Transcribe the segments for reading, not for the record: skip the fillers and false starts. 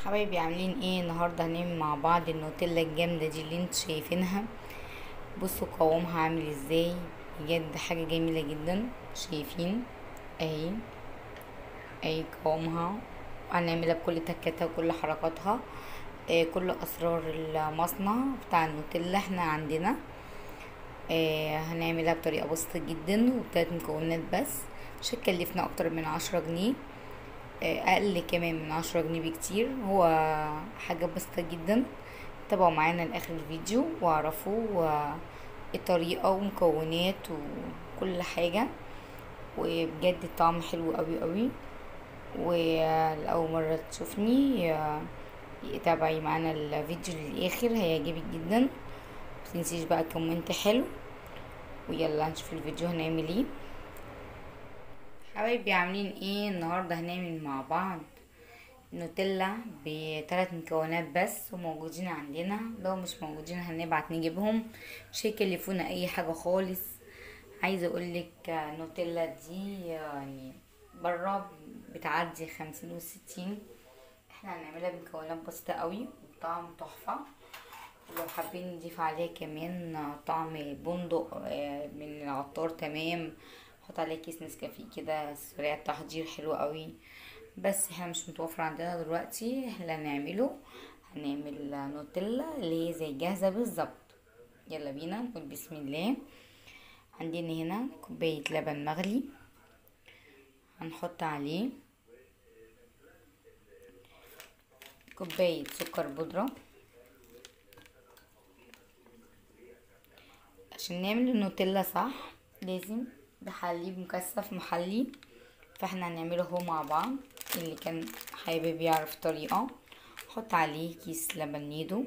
حبايبي عاملين ايه؟ النهارده هنعمل مع بعض النوتيلا الجامده دي اللي انتوا شايفينها. بصوا قوامها عامل ازاي، بجد حاجه جميله جدا. شايفين؟ اهي اهي قوامها. هنعملها بكل تكاتها وكل حركاتها. كل اسرار المصنع بتاع النوتيلا احنا عندنا. هنعملها بطريقه بسيطه جدا وبتلات مكونات بس. مش هتكلفنا اكتر من 10 جنيه. اقل كمان من 10 جنيه بكتير. هو حاجة بسيطة جدا. تابعوا معانا لاخر الفيديو واعرفوا الطريقة ومكونات وكل حاجة. وبجد الطعم حلو قوي قوي. ولأول مرة تشوفني تابعي معانا الفيديو للاخر، هيعجبك جدا. متنسيش بقى كومنت حلو. ويلا نشوف الفيديو هنعمل ايه. حبايبي عاملين ايه؟ النهارده هنعمل مع بعض نوتيلا بثلاث مكونات بس، وموجودين عندنا. لو مش موجودين هنبعت نجيبهم. مش هيكلفونا اي حاجة خالص. عايزة اقولك نوتيلا دي يعني برا بتعدي 50 و60. احنا هنعملها بمكونات بسيطة قوي وطعم تحفة. ولو حابين نضيف عليه كمان طعم بندق من العطار تمام. حط عليه كيس نسكافيه كده سريع التحضير حلو قوي. بس احنا مش متوفر عندنا دلوقتي. احنا هنعمله، هنعمل نوتيلا اللي هي زي جاهزة بالظبط. يلا بينا نقول بسم الله. عندنا هنا كوباية لبن مغلي، هنحط عليه كوباية سكر بودرة. عشان نعمل النوتيلا صح لازم بحليب مكثف محلي. فاحنا هنعمله هو مع بعض. اللي كان حابب يعرف طريقة حط عليه كيس لبن نيدو.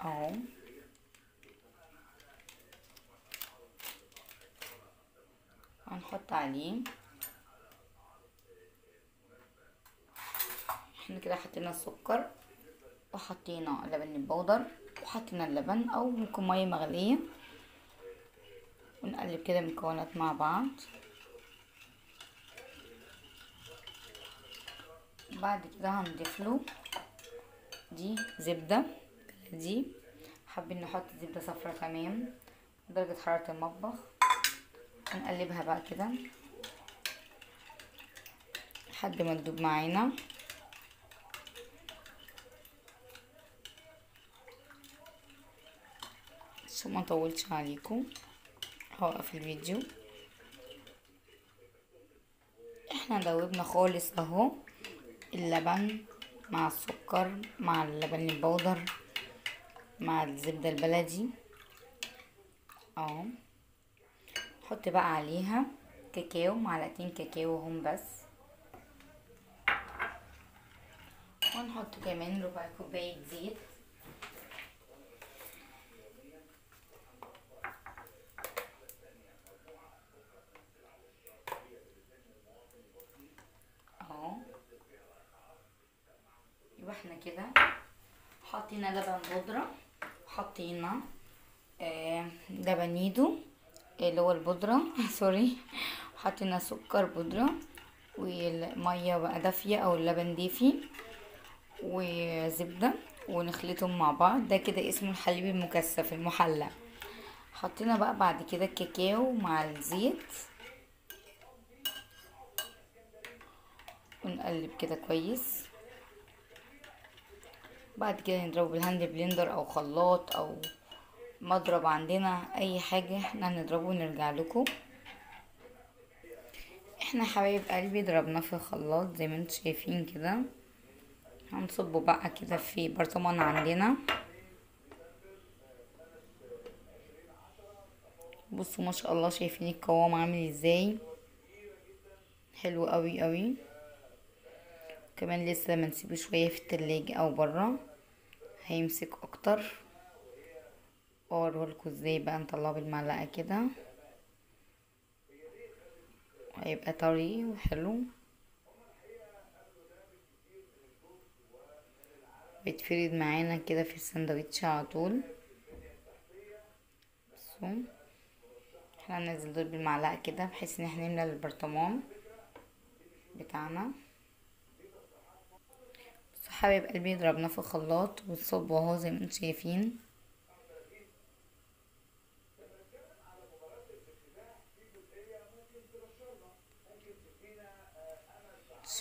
اهو هنحط عليه. احنا كده حطينا السكر وحطينا لبن البودر وحطينا اللبن او ممكن ميه مغليه. ونقلب كده المكونات مع بعض. بعد كده هنضيف له دي زبده دي. حابين نحط زبده صفرا تمام درجه حراره المطبخ. ونقلبها بقى كده لحد ما تدوب معانا. عشان ما اطولش عليكم هوقف الفيديو. احنا دوبنا خالص اهو اللبن مع السكر مع اللبن البودر مع الزبدة البلدي اهو. نحط بقى عليها كاكاو، معلقتين كاكاو هم بس. ونحط كمان ربع كوباية زيت. اهو يبقى احنا كده حطينا لبن بودرة، حطينا لبن نيدو اللي هو البودرة سوري. حطينا سكر بودرة والمية بقى دافية او اللبن دافي وزبدة. ونخلطهم مع بعض. ده كده اسمه الحليب المكثف المحلى. حطينا بقى بعد كده الكاكاو مع الزيت. ونقلب كده كويس. بعد كده نضربه بالهاند بلندر او خلاط او مضرب، عندنا اي حاجة احنا هنضربه ونرجع لكم. احنا حبايب قلبي ضربناه في الخلاط زي ما انتم شايفين كده. هنصبه بقى كده في برطمان عندنا. بصوا ما شاء الله، شايفين القوام عامل ازاي، حلو قوي قوي. كمان لسه لما نسيبه شوية في التلاجة او برا هيمسك اكتر. اوريهولكوا ازاي بقى نطلعه بالمعلقة كده، هيبقى طري وحلو. بيتفرد معانا كده في السندوتش على طول. بصوا احنا هننزل دول بالمعلقة كده بحيث ان احنا نملى البرطمان بتاعنا. بصوا حبايب قلبي ضربناه في الخلاط ونصبه اهو زي ما انتم شايفين.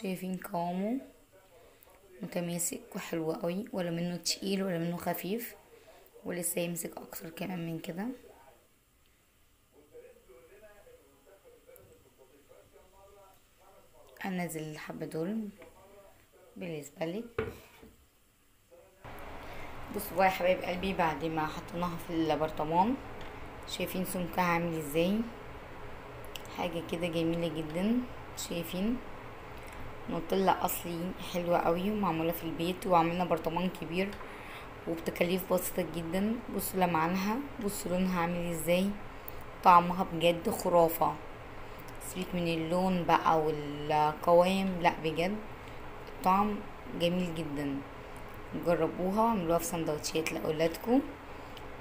شايفين قوامه متماسك وحلو قوي، ولا منه تقيل ولا منه خفيف، ولسه يمسك اكتر كمان من كده. هنزل الحبة دول بالنسبة لي. بصوا بقى يا حبايب قلبي بعد ما حطيناها في البرطمان، شايفين سمكها عامل ازاي؟ حاجة كده جميلة جدا. شايفين نوتيلا اصلي حلوة قوي ومعمولة في البيت، وعملنا برطمان كبير وبتكاليف بسيطة جدا. بصوا لمعانها، بصوا لونها عامل ازاي، طعمها بجد خرافة. سيبك من اللون بقى والقوام، لا بجد الطعم جميل جدا. جربوها واعملوها في سندوتشات لاولادكم،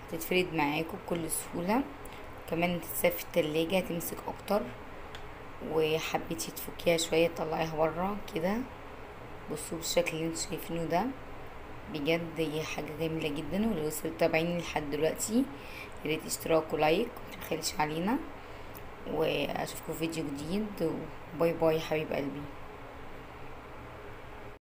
هتتفرد معاكم بكل سهولة. كمان تتساب في التلاجة هتمسك اكتر، وحبيتي تفكيها شوية تطلعيها برا كده. بصوا بالشكل اللي انتوا شايفينه ده، بجد هي حاجة جميلة جدا. ولو لسه متابعيني لحد دلوقتي ياريت اشتراك ولايك متبخلش علينا، واشوفكم في فيديو جديد. وباي باي حبيب قلبي.